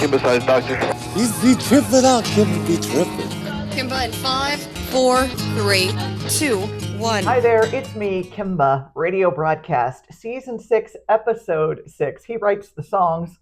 anything besides doctor. He's be tripping out, Kimba be tripping. Kimba in 5, 4, 3, 2, 1. Hi there, it's me, Kimba, radio broadcast, season 6, episode 6. He writes the songs,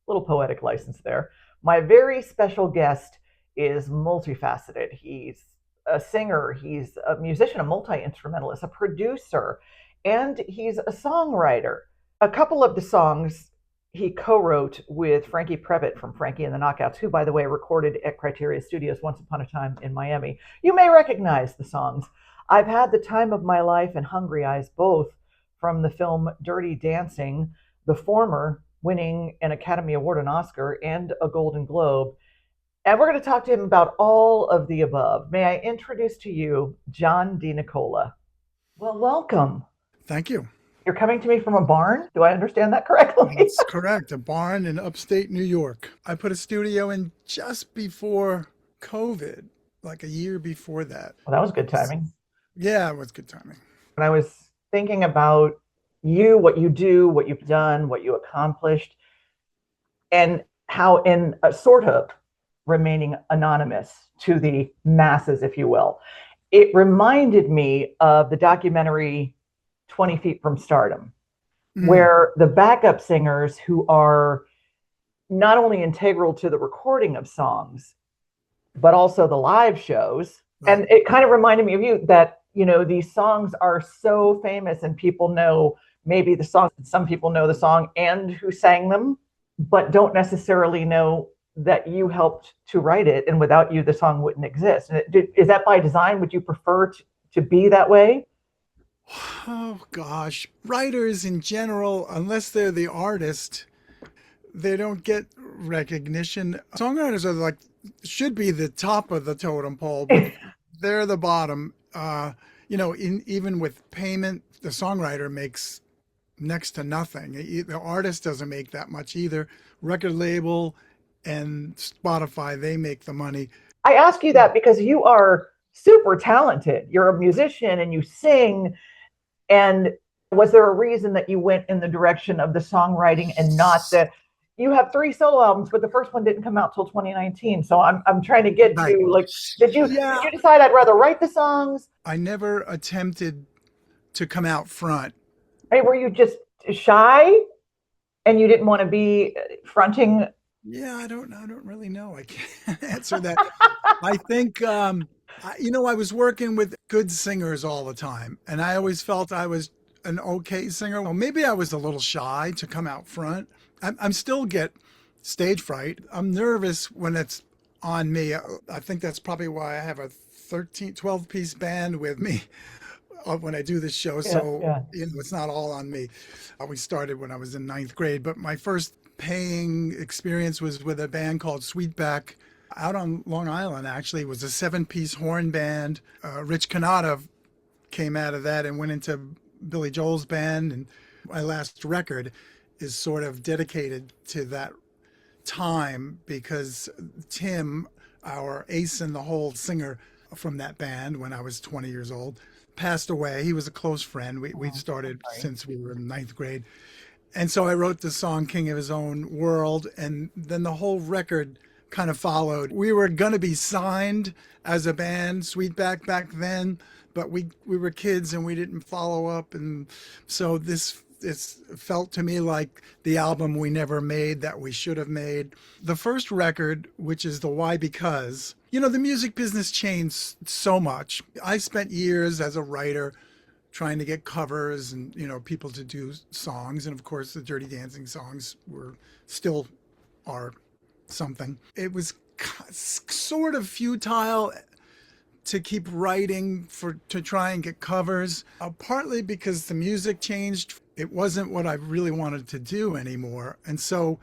little poetic license there. My very special guest is multifaceted. He's a singer, he's a musician, a multi-instrumentalist, a producer, and he's a songwriter. A couple of the songs he co-wrote with Franke Previte from Franke and the Knockouts, who, by the way, recorded at Criteria Studios once upon a time in Miami. You may recognize the songs. I've Had the Time of My Life and Hungry Eyes, both from the film Dirty Dancing, the former winning an Academy Award, an Oscar, and a Golden Globe. And we're going to talk to him about all of the above. May I introduce to you John DeNicola? Well, welcome. Thank you. You're coming to me from a barn? Do I understand that correctly? That's correct. A barn in upstate New York. I put a studio in just before COVID, like a year before that. Well, that was good timing. Yeah, it was good timing. And I was thinking about you, what you do, what you've done, what you accomplished, and how in a sort of remaining anonymous to the masses, if you will, it reminded me of the documentary 20 Feet from Stardom, where the backup singers who are not only integral to the recording of songs, but also the live shows. Right. And it kind of reminded me of you that, you know, these songs are so famous and people know maybe the song, some people know the song and who sang them, but don't necessarily know that you helped to write it. And without you, the song wouldn't exist. And is that by design? Would you prefer to be that way? Oh, gosh. Writers in general, unless they're the artist, they don't get recognition. Songwriters are like, should be the top of the totem pole, but they're the bottom. Even with payment, the songwriter makes next to nothing. The artist doesn't make that much either. Record label and Spotify, they make the money. I ask you that because you are super talented. You're a musician and you sing. And was there a reason that you went in the direction of the songwriting and not you have 3 solo albums, but the first one didn't come out till 2019. So I'm trying to get to, like, did you decide I'd rather write the songs? I never attempted to come out front. I mean, were you just shy and you didn't want to be fronting? Yeah, I don't really know. I can't answer that. I think, I was working with good singers all the time, and I always felt I was an okay singer. Well, maybe I was a little shy to come out front. I'm still get stage fright. I'm nervous when it's on me. I think that's probably why I have a 12-piece band with me when I do this show. It's not all on me. We started when I was in 9th grade, but my first paying experience was with a band called Sweetback out on Long Island. Actually, it was a 7-piece horn band. Rich Cannata came out of that and went into Billy Joel's band. And my last record is sort of dedicated to that time because Tim, our ace in the hole singer from that band when I was 20 years old, passed away. He was a close friend. We'd started since we were in 9th grade. And so I wrote the song King of His Own World, and then the whole record kind of followed. We were going to be signed as a band, Sweetback, back then, but we were kids and we didn't follow up. And so this felt to me like the album we never made that we should have made. The first record, which is the Why Because, the music business changed so much. I spent years as a writer trying to get covers and, people to do songs. And of course, the Dirty Dancing songs still are something. It was sort of futile to keep writing to try and get covers, partly because the music changed. It wasn't what I really wanted to do anymore. And so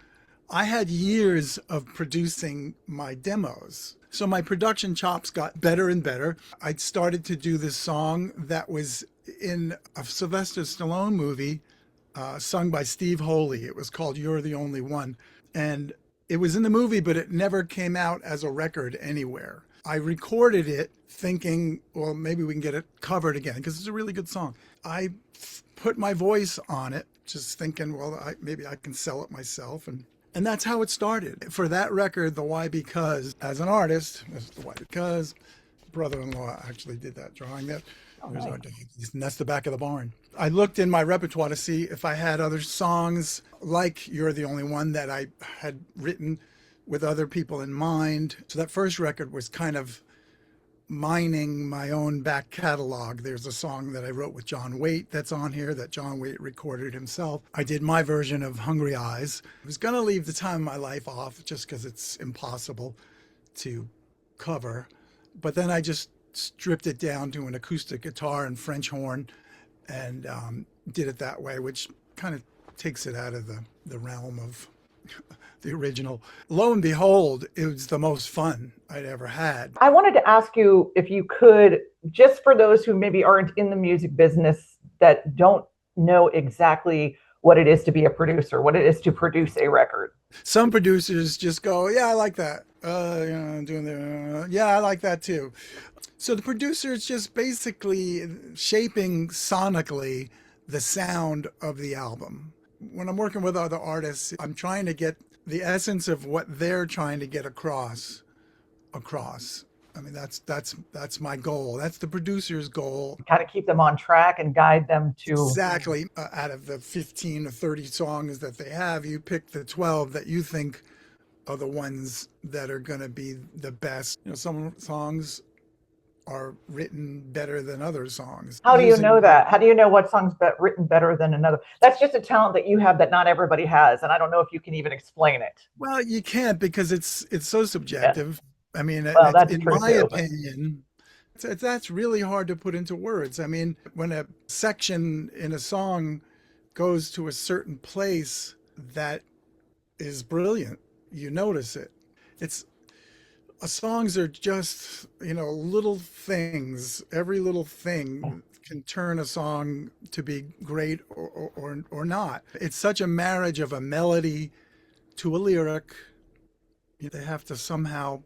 I had years of producing my demos. So my production chops got better and better. I started to do this song that was in a Sylvester Stallone movie sung by Steve Holy. It was called You're the Only One. And it was in the movie, but it never came out as a record anywhere. I recorded it thinking, well, maybe we can get it covered again because it's a really good song. put my voice on it, just thinking, well, maybe I can sell it myself. And And that's how it started. For that record, The Why Because, as an artist, that's The Why Because, brother-in-law actually did that drawing there. There's our, and that's the back of the barn. I looked in my repertoire to see if I had other songs like You're the Only One that I had written with other people in mind. So that first record was kind of mining my own back catalog. There's a song that I wrote with John Waite that's on here that John Waite recorded himself. I did my version of Hungry Eyes. I was going to leave The Time of My Life off just because it's impossible to cover. But then I just stripped it down to an acoustic guitar and French horn and did it that way, which kind of takes it out of the realm of the original. Lo and behold, it was the most fun I'd ever had. I wanted to ask you if you could, just for those who maybe aren't in the music business that don't know exactly what it is to be a producer, what it is to produce a record. Some producers just go, yeah, I like that. Yeah, I like that too. So the producer is just basically shaping sonically the sound of the album. When I'm working with other artists, I'm trying to get the essence of what they're trying to get across. I mean, that's my goal. That's the producer's goal. Kind of keep them on track and guide them to... Exactly. Out of the 15 or 30 songs that they have, you pick the 12 that you think are the ones that are going to be the best. You know, some songs are written better than other songs. How do you know that? How do you know what song's written better than another? That's just a talent that you have that not everybody has. And I don't know if you can even explain it. Well, you can't because it's so subjective. Yeah. I mean, well, that's in my opinion, that's really hard to put into words. I mean, when a section in a song goes to a certain place that is brilliant, you notice it. Songs are just, little things. Every little thing can turn a song to be great or not. It's such a marriage of a melody to a lyric. They have to somehow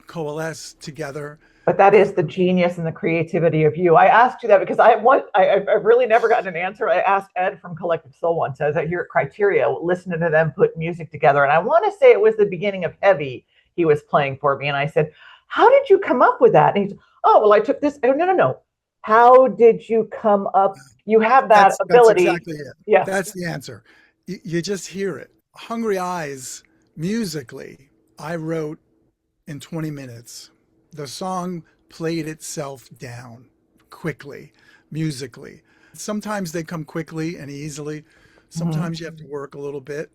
coalesce together. But that is the genius and the creativity of you. I asked you that because I've really never gotten an answer. I asked Ed from Collective Soul once, as I hear at Criteria, listening to them put music together. And I want to say it was the beginning of Heavy he was playing for me. And I said, how did you come up with that? And he said, oh, well, I took this. I go, no. How did you come up? You have that ability. That's exactly it. Yeah. That's the answer. You just hear it. Hungry Eyes, musically, I wrote in 20 minutes. The song played itself down quickly, musically. Sometimes they come quickly and easily. Sometimes you have to work a little bit.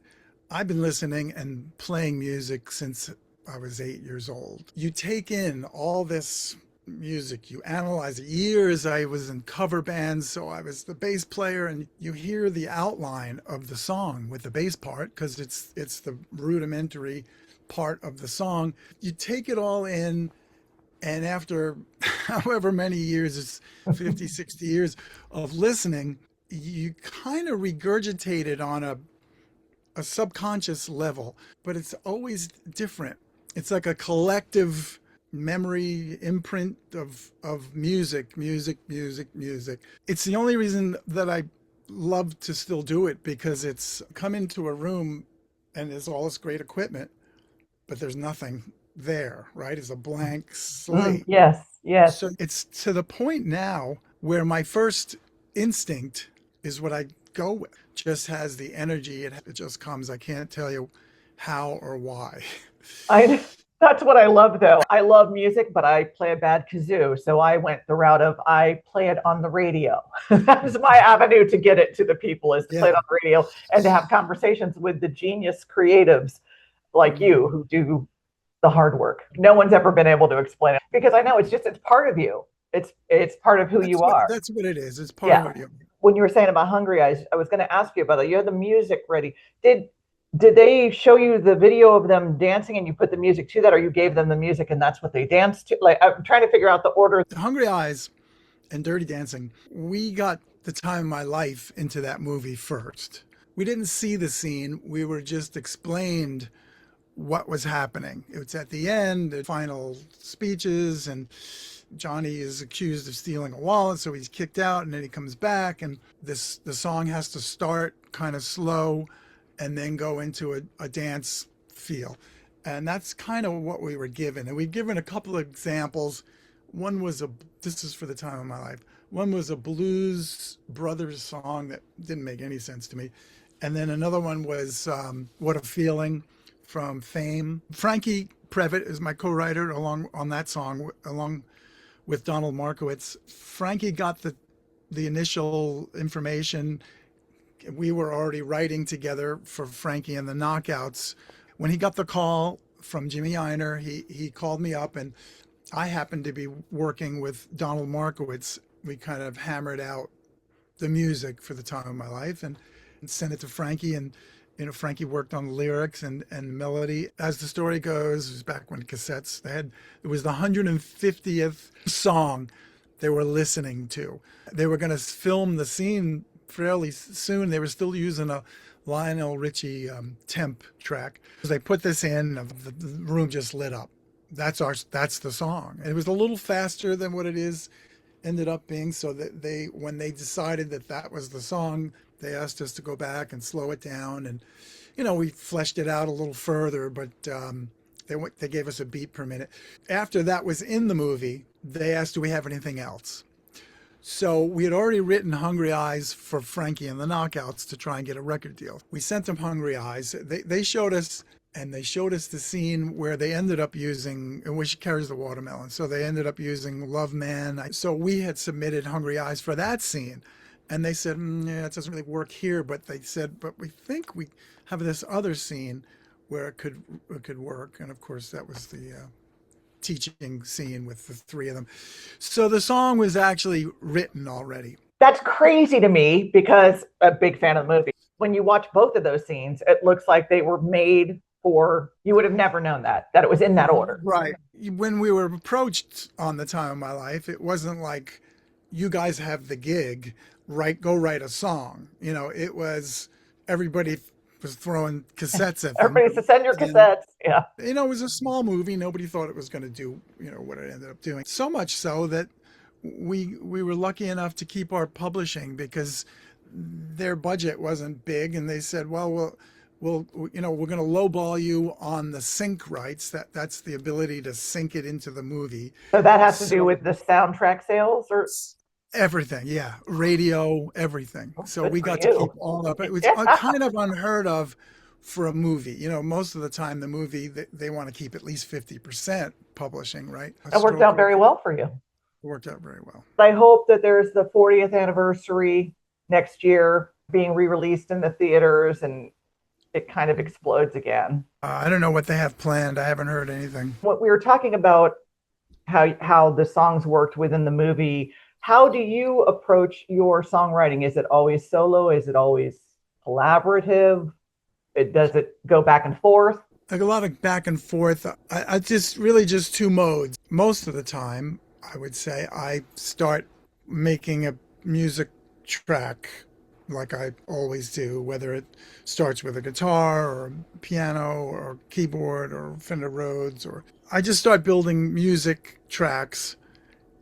I've been listening and playing music since I was 8 years old. You take in all this music, you analyze it. Years I was in cover bands, so I was the bass player, and you hear the outline of the song with the bass part because it's the rudimentary part of the song. You take it all in, and after however many years, it's 50, 60 years of listening, you kind of regurgitate it on a subconscious level, but it's always different. It's like a collective memory imprint of music. It's the only reason that I love to still do it, because it's come into a room and there's all this great equipment, but there's nothing there, right? It's a blank slate. Yes. So it's to the point now where my first instinct is what I go with. Just has the energy. It just comes. I can't tell you how or why. That's what I love, though. I love music, but I play a bad kazoo. So I went the route of I play it on the radio. That's my avenue to get it to the people, is to play it on the radio and to have conversations with the genius creatives like you who do the hard work. No one's ever been able to explain it, because I know it's part of you. It's part of who you are. That's what it is. It's part of who you are. When you were saying about Hungry Eyes, I was going to ask you about that. You had the music ready. Did they show you the video of them dancing and you put the music to that, or you gave them the music and that's what they danced to? Like, I'm trying to figure out the order. Hungry Eyes and Dirty Dancing, we got The Time of My Life into that movie first. We didn't see the scene. We were just explained what was happening. It was at the end, the final speeches, and Johnny is accused of stealing a wallet, so he's kicked out, and then he comes back, and the song has to start kind of slow and then go into a dance feel. And that's kind of what we were given. And we've given a couple of examples. One was this is for the time of my life. One was a Blues Brothers song that didn't make any sense to me. And then another one was What a Feeling from Fame. Franke Previte is my co-writer along on that song, along with Donald Markowitz. Franke got the initial information. We were already writing together for Franke and the Knockouts. When he got the call from Jimmy Einer, he called me up, and I happened to be working with Donald Markowitz. We kind of hammered out the music for the time of my life and sent it to Franke. And Franke worked on the lyrics and melody. As the story goes, it was back when cassettes, it was the 150th song they were listening to. They were going to film the scene fairly soon. They were still using a Lionel Richie temp track. As they put this in, the room just lit up. That's the song. And it was a little faster than what it ended up being. So that when they decided that was the song, they asked us to go back and slow it down. And, we fleshed it out a little further, but they gave us a beat per minute. After that was in the movie, they asked, do we have anything else? So we had already written Hungry Eyes for Franke and the Knockouts to try and get a record deal. We sent them Hungry Eyes. They showed us the scene where they ended up using, and she carries the watermelon. So they ended up using Love Man. So we had submitted Hungry Eyes for that scene. And they said, yeah, it doesn't really work here. But they said, but we think we have this other scene where it could work. And of course, that was the teaching scene with the three of them. So the song was actually written already. That's crazy to me because I'm a big fan of the movie. When you watch both of those scenes, it looks like they were made for, you would have never known that it was in that order. Right. When we were approached on The Time of My Life, it wasn't like, you guys have the gig, go write a song. It was, everybody was throwing cassettes at them. Everybody said, send your cassettes. Yeah. It was a small movie. Nobody thought it was going to do, what it ended up doing. So much so that we were lucky enough to keep our publishing because their budget wasn't big. And they said, well, we're going to lowball you on the sync rights. That's the ability to sync it into the movie. So that has to do with the soundtrack sales or? Everything, yeah. Radio, everything. So we got to keep all of it. It was kind of unheard of for a movie. Most of the time the movie, they want to keep at least 50% publishing, right? That worked out very well for you. It worked out very well. I hope that there's the 40th anniversary next year being re-released in the theaters and it kind of explodes again. I don't know what they have planned. I haven't heard anything. What we were talking about, how the songs worked within the movie. How do you approach your songwriting? Is it always solo? Is it always collaborative? Does it go back and forth? Like a lot of back and forth. I just two modes. Most of the time, I would say I start making a music track like I always do, whether it starts with a guitar or a piano or keyboard or Fender Rhodes, or I just start building music tracks.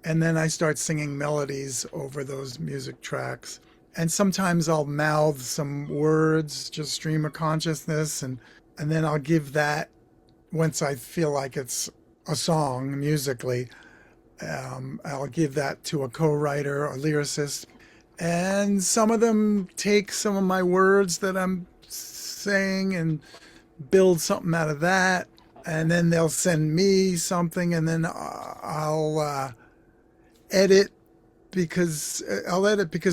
And then I start singing melodies over those music tracks. And sometimes I'll mouth some words, just stream of consciousness. And then I'll give that, once I feel like it's a song musically, I'll give that to a co-writer, a lyricist. And some of them take some of my words that I'm saying and build something out of that. And then they'll send me something, and then I'll edit because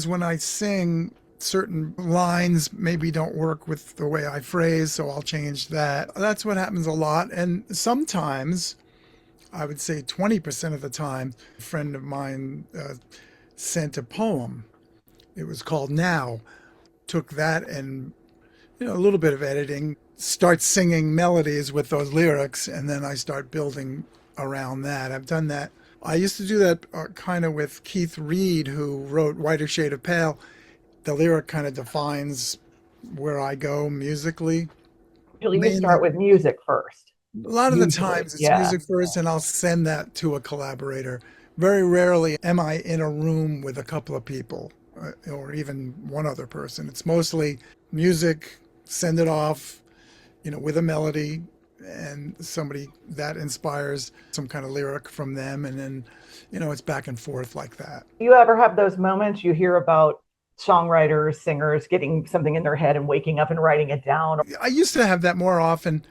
when I sing, certain lines maybe don't work with the way I phrase, so I'll change that. That's what happens a lot. And sometimes, I would say 20% of the time, a friend of mine sent a poem. It was called Now. Took that and a little bit of editing, start singing melodies with those lyrics, and then I start building around that. I've done that. I used to do that kind of with Keith Reid, who wrote Whiter Shade of Pale. The lyric kind of defines where I go musically. You start with music first. A lot of the times it's music first, and I'll send that to a collaborator. Very rarely am I in a room with a couple of people or even one other person. It's mostly music, send it off, with a melody and somebody that inspires some kind of lyric from them. And then, it's back and forth like that. You ever have those moments you hear about songwriters, singers getting something in their head and waking up and writing it down? I used to have that more often.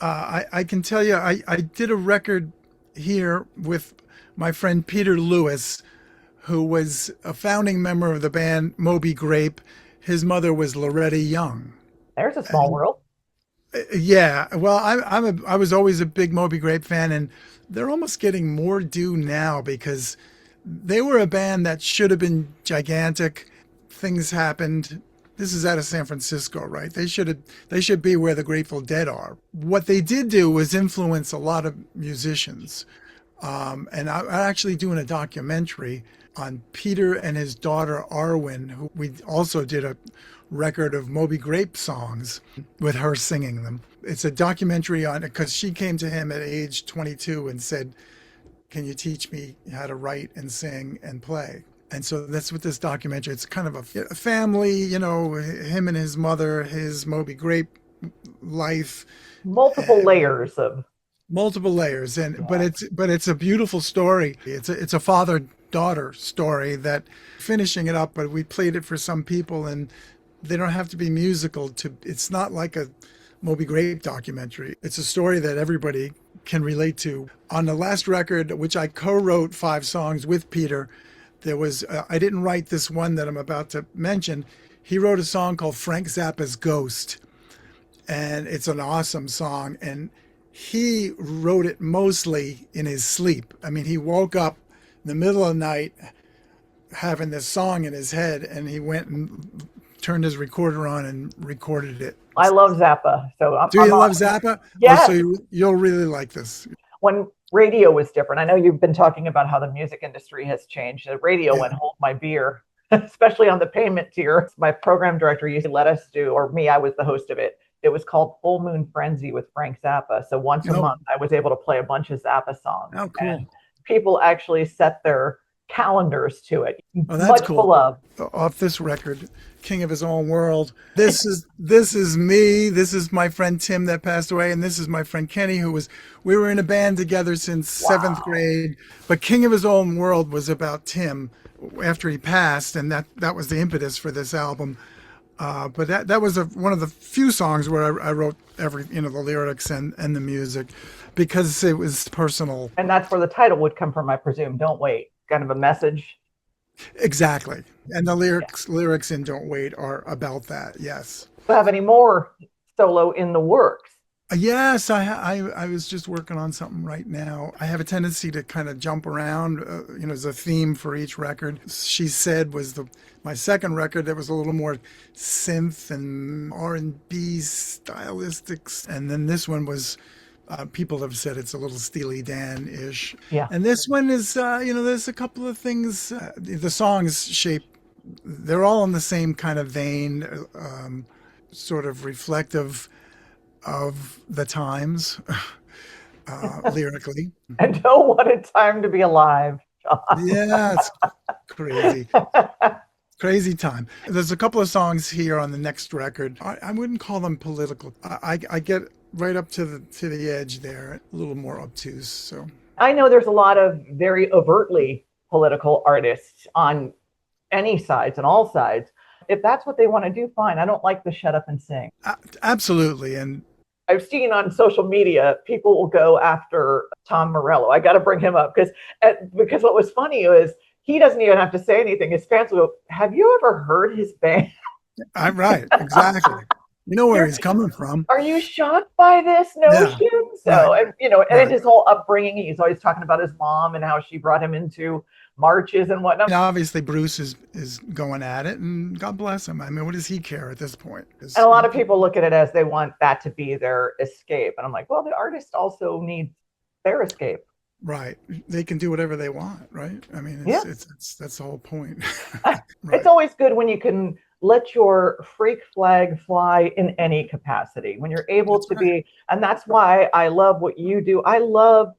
I can tell you, I did a record here with my friend Peter Lewis, who was a founding member of the band Moby Grape. His mother was Loretta Young. There's a small world. Yeah, well, I was always a big Moby Grape fan, and they're almost getting more due now because they were a band that should have been gigantic. Things happened. This is out of San Francisco, right? They should be where the Grateful Dead are. What they did do was influence a lot of musicians. And I'm actually doing a documentary on Peter and his daughter Arwen, who we also did a record of Moby Grape songs with her singing them. It's a documentary on it because she came to him at age 22 and said, "Can you teach me how to write and sing and play?" And so that's what this documentary, it's kind of a family, him and his mother, his Moby Grape life. Multiple layers. And but it's a beautiful story. It's a father-daughter story that finishing it up, but we played it for some people and they don't have to be musical it's not like a Moby Grape documentary. It's a story that everybody can relate to. On the last record, which I co-wrote 5 songs with Peter, there was, I didn't write this one that I'm about to mention. He wrote a song called Frank Zappa's Ghost. And it's an awesome song. And he wrote it mostly in his sleep. I mean, he woke up in the middle of the night having this song in his head, and he went and turned his recorder on and recorded it. I love Zappa. Do you love Zappa? Yes. Oh, so you'll really like this. When radio was different, I know you've been talking about how the music industry has changed. The radio went hold my beer, especially on the payment tier. My program director used to let us do, or me, I was the host of it. It was called Full Moon Frenzy with Frank Zappa. So once a month, I was able to play a bunch of Zappa songs. Oh, cool. And people actually set their calendars to it. Oh, that's much cool. beloved. Off this record, King of His Own World. This is me. This is my friend Tim that passed away, and this is my friend Kenny, we were in a band together since 7th grade. But King of His Own World was about Tim after he passed, and that was the impetus for this album. But that was one of the few songs where I wrote the lyrics and the music because it was personal. And that's where the title would come from, I presume. Don't Wait. Kind of a message. Exactly. And the lyrics in Don't Wait are about that. Yes. Do you have any more solo in the works? Yes, I was just working on something right now. I have a tendency to kind of jump around, as a theme for each record. She Said was my second record that was a little more synth and R&B stylistics. And then this one was, people have said it's a little Steely Dan-ish. Yeah. And this one is, there's a couple of things, the songs they're all in the same kind of vein, sort of reflective of the times, lyrically. And oh, what a time to be alive, John. Yeah, it's crazy. Crazy time. There's a couple of songs here on the next record. I wouldn't call them political. I get right up to the edge there, a little more obtuse. So I know there's a lot of very overtly political artists on any sides and all sides. If that's what they want to do, fine. I don't like the shut up and sing. Absolutely. And I've seen on social media, people will go after Tom Morello. I got to bring him up because what was funny is he doesn't even have to say anything. His fans will go, "Have you ever heard his band?" Right, exactly. You know where he's coming from. Are you shocked by this notion? Yeah. So, Right. And his whole upbringing, he's always talking about his mom and how she brought him into marches and whatnot. Now, obviously, Bruce is going at it, and God bless him. I mean, what does he care at this point? And a lot of people look at it as they want that to be their escape. And I'm like, well, the artist also needs their escape. Right. They can do whatever they want, right? I mean, that's the whole point. Right. It's always good when you can let your freak flag fly in any capacity, when you're able to be, and that's why I love what you do. I love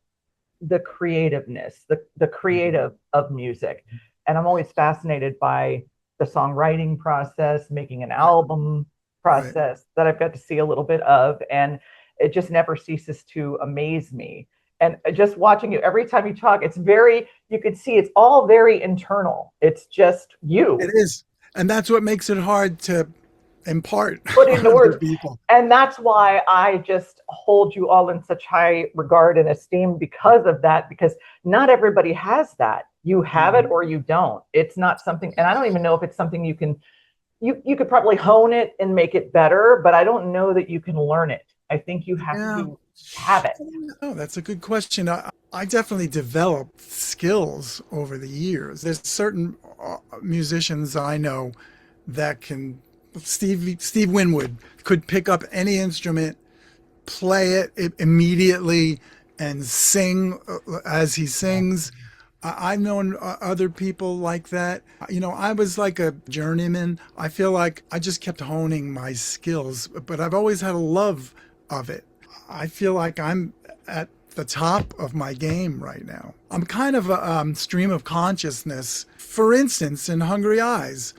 the creativeness, the creative of music. And I'm always fascinated by the songwriting process, making an album Right. process that I've got to see a little bit of, and it just never ceases to amaze me. And just watching you every time you talk, you could see it's all very internal. It's just It you is. And that's what makes it hard to impart put on into other words. people. And that's why I just hold you all in such high regard and esteem because of that, because not everybody has that. You have it or you don't. It's not something, and I don't even know if it's something you could probably hone it and make it better, but I don't know that you can learn it. I think you have to have it. Oh, that's a good question. I definitely developed skills over the years. There's certain musicians I know that can. Steve Winwood could pick up any instrument, play it immediately, and sing as he sings. I've known other people like that. I was like a journeyman. I feel like I just kept honing my skills, but I've always had a love of it. I feel like I'm at the top of my game right now. I'm kind of a stream of consciousness. For instance, in Hungry Eyes,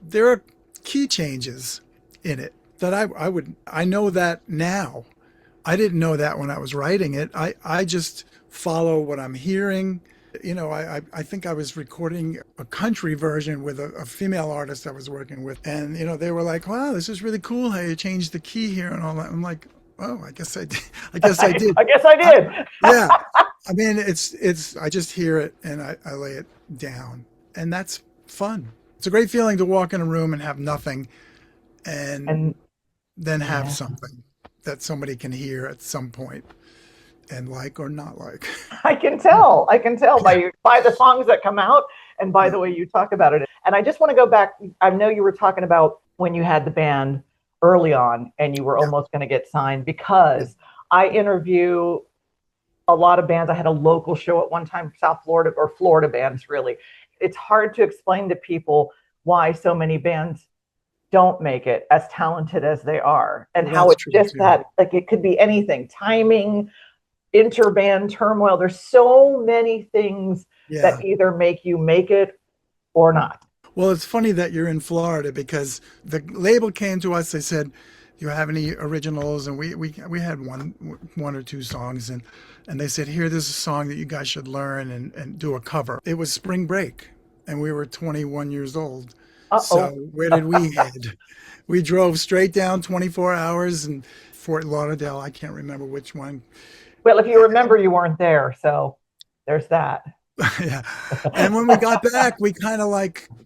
there are key changes in it that I know that now. I didn't know that when I was writing it. I just follow what I'm hearing. I think I was recording a country version with a female artist I was working with. And, they were like, wow, this is really cool how you changed the key here and all that. I'm like, oh, I guess I did. I guess I did. I guess I did. Yeah. I mean, I just hear it and I lay it down. And that's fun. It's a great feeling to walk in a room and have nothing and then have something that somebody can hear at some point and like or not like. I can tell by the songs that come out and by the way you talk about it. And I just want to go back. I know you were talking about when you had the band early on and you were almost going to get signed, because I interview a lot of bands. I had a local show at one time, South Florida, or Florida bands really. It's hard to explain to people why so many bands don't make it as talented as they are, and how it's just that, like, it could be anything, timing, interband turmoil. There's so many things that either make you make it or not. Well, it's funny that you're in Florida, because the label came to us. They said, "Do you have any originals?" And we had one or two songs, and they said, "Here, there's a song that you guys should learn and do a cover." It was spring break, and we were 21 years old. So where did we head? We drove straight down 24 hours and Fort Lauderdale. I can't remember which one. Well, if you remember, you weren't there, so there's that. Yeah. And when we got back, we kind of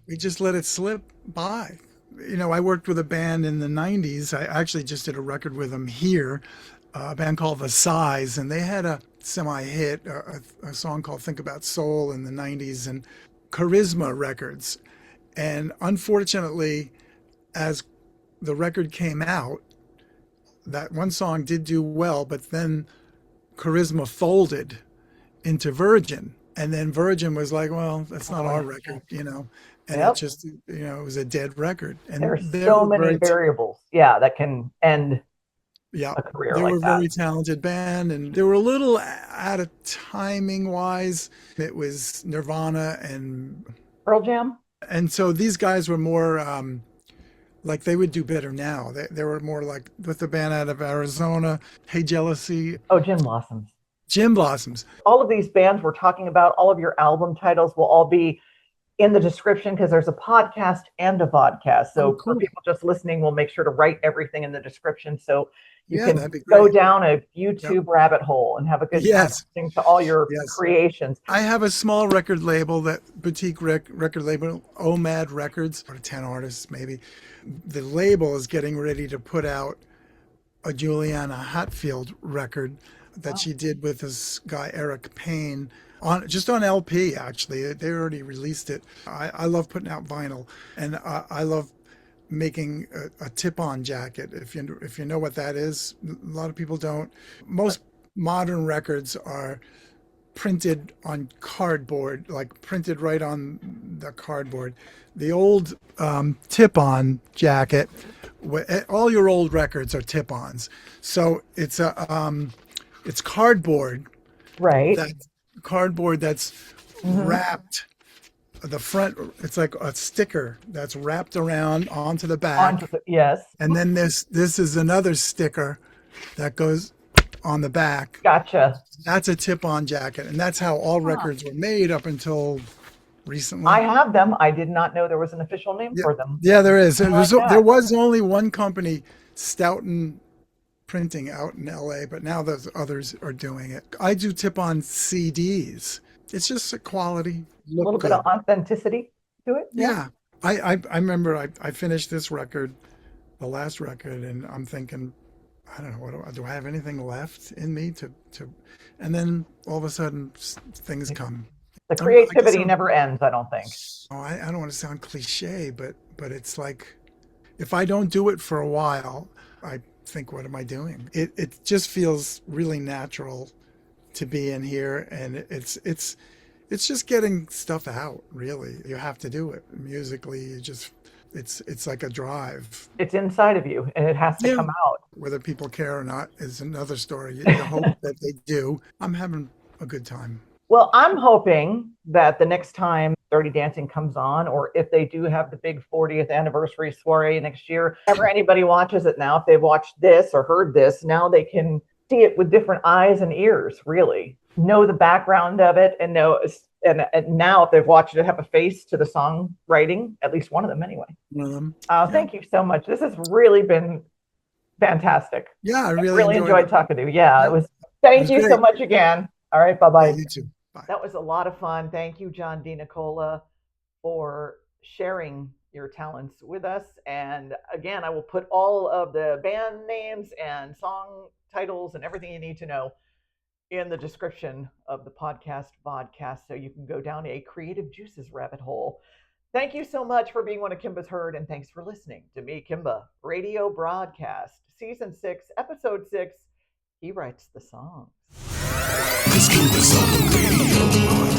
we just let it slip by. I worked with a band in the 90s. I actually just did a record with them here, a band called The Size, and they had a semi-hit, a song called Think About Soul in the 90s, and Charisma Records. And unfortunately, as the record came out, that one song did do well, but then Charisma folded into Virgin. And then Virgin was like, well, that's not our record, And it just, it was a dead record. And there are so many variables, that can end a career like that. They were a very talented band, and they were a little out of timing-wise. It was Nirvana and Pearl Jam. And so these guys were more like they would do better now. They were more like with the band out of Arizona, Hey Jealousy. Oh, Gin Blossoms. Gin Blossoms. All of these bands we're talking about, all of your album titles will all be in the description, because there's a podcast and a vodcast. So for people just listening, we'll make sure to write everything in the description. So you can go down a YouTube rabbit hole and have a good time listening to all your creations. I have a small record label, that boutique record label, OMAD Records, or 10 artists maybe. The label is getting ready to put out a Juliana Hatfield record that she did with this guy, Eric Payne, on LP, actually. They already released it. I love putting out vinyl, and I love making a tip-on jacket. If you know what that is, a lot of people don't. Most modern records are printed on cardboard, like printed right on the cardboard. The old tip-on jacket, all your old records are tip-ons. So it's it's cardboard, right? That cardboard that's wrapped the front, it's like a sticker that's wrapped around onto the back. Yes. And then this is another sticker that goes on the back. Gotcha. That's a tip-on jacket, and that's how all records were made up until recently. I have them. I did not know there was an official name for them. Yeah, there is. There was only one company, Stoughton Printing, out in LA, but now those others are doing it. I do tip-on CDs. It's just a quality. A little bit of authenticity to it. Yeah. I remember I finished this record, the last record, and I'm thinking, I don't know, do I have anything left in me to and then all of a sudden things come. The creativity never ends, I don't think. Oh, I don't want to sound cliche, but it's like, if I don't do it for a while, I think, what am I doing? It just feels really natural to be in here, and it's just getting stuff out, really. You have to do it. Musically, you just, it's like a drive. It's inside of you, and it has to come out. Whether people care or not is another story. You hope that they do. I'm having a good time. Well, I'm hoping that the next time Dirty Dancing comes on, or if they do have the big 40th anniversary soiree next year, whenever anybody watches it now, if they've watched this or heard this, now they can see it with different eyes and ears, really. Know the background of it, and know, and now if they've watched it, have a face to the songwriting, at least one of them anyway. One of them. Thank you so much. This has really been fantastic. Yeah, I really enjoyed talking to you. Yeah, it was. Thank you so much again. All right, bye-bye. Yeah, you too. Bye. That was a lot of fun. Thank you, John DeNicola, for sharing your talents with us. And again, I will put all of the band names and song titles and everything you need to know in the description of the podcast, so you can go down a creative juices rabbit hole. Thank you so much for being one of Kimba's Heard, and thanks for listening to me, Kimba, Radio Broadcast, Season 6, Episode 6, He Writes the Songs. Let's keep this on the radio.